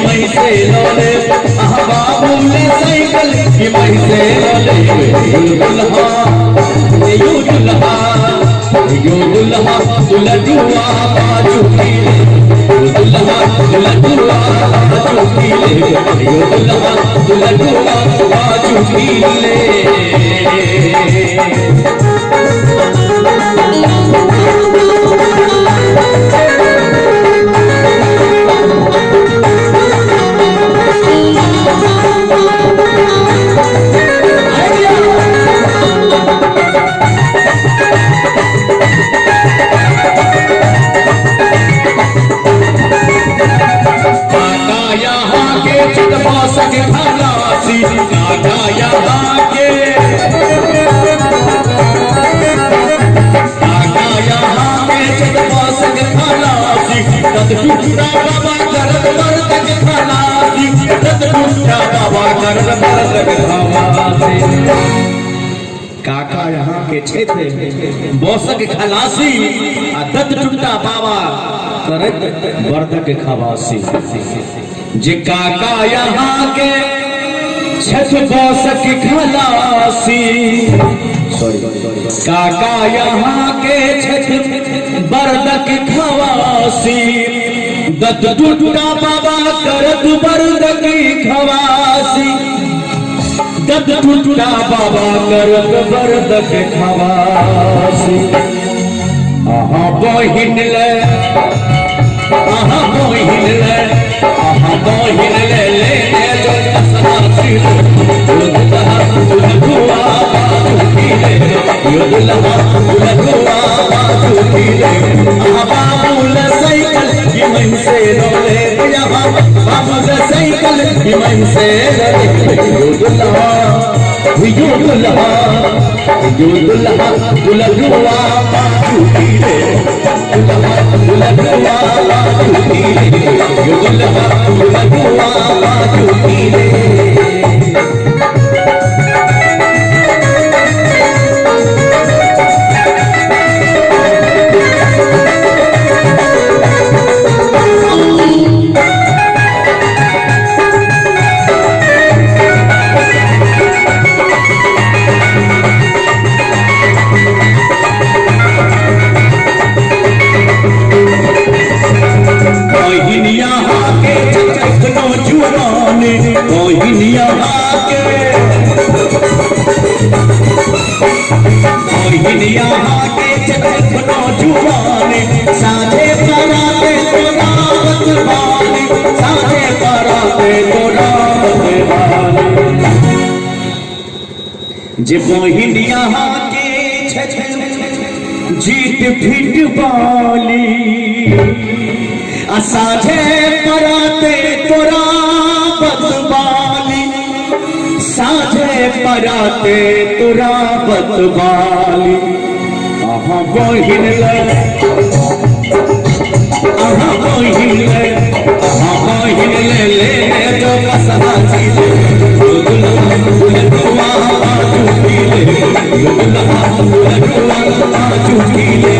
मई से लोले बाबूल साइकिल की मई से लोले दुल्हा यो दुल्हा दुल्हनुआ बाजू की दुल्हा दुल्हनुआ बाजू की यो दुल्हनुआ बाजू की खलासी काका यहाँ के चतवासक खलासी रतगुट्टा बाबा करत मर्दक खलासी रतगुट्टा बाबा करत मर्दक खलासी काका यहाँ के क्षेत्र बोसक खलासी दत्त टुट्टा बाबा करत मर्दक खलासी जे काका यहाँ के छठ बोसक खलासी काका यहाँ के छठ बरदक खवासी दत्त टुट्टा बाबा करत बरदक खवासी दत्त टुट्टा बाबा करत बरदक खवासी आहा बहिन ले आहा बहिन ले आहा बहिन ले ले जो सहासी दुल्हा दुल्हुआ बाजू की ले यो दुल्हा दुल्हुआ बाजू की ले आहा बाबूल साइकिल की मई से लोले यहाँ बाबूल साइकिल की मई से लोले यो दुल्हा दुल्हुआ दुल्हुआ बाजू की ले दुल्हा दुल्हुआ बाजू की ले यो दुल्हा दुल्हुआ बाजू की ले यहाँ के चतनो जुआने साझे पराते तो रावत वाले साझे पराते तो रावत वाले जे बहिन यहाँ के जीत फिट वाली साझे पराते तो रावत वाली साझे पराते तो रावत वाली आहा बहिन ले आहा बहिन ले आहा बहिन ले जो सहासी ले दुल्हुआ बाजू की ले दुल्हा दुल्हुआ बाजू की ले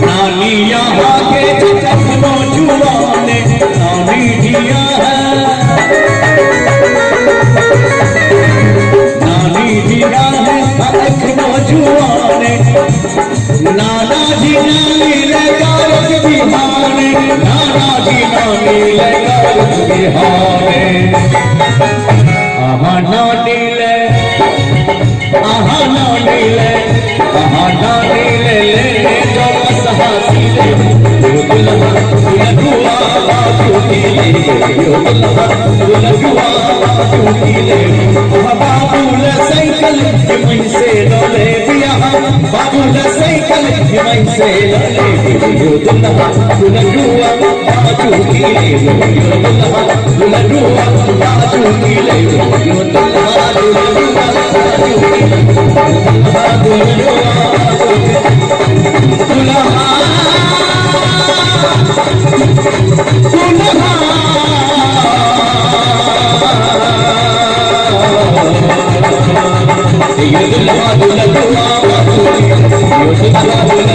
नानी यहाँ के चटनो जुआने नानी दिया है नानी दिया है चटनो जुआने नाना जी नानी लगारक बिहाने नाना जी नानी लगारक बिहाने आहा नानी ले आहा नानी ले आहा नानी ले जो सहासी ले दुल्हा दुल्हुआ बाजू की ले यो दुल्हा दुल्हुआ बाजू की ले बाबूल साइकिल की मई से लोले यहाँ बाबूल साइकिल हिमाई से लले यो दुल्हा दुल्हुआ बाजू की ले यो दुल्हा दुल्हुआ बाजू की ले यो दुल्हा दुल्हुआ बाजू की ले दुल्हा दुल्हुआ दुल्हा दुल्हा दुल्हा दुल्हुआ बाजू की ले यो दुल्हा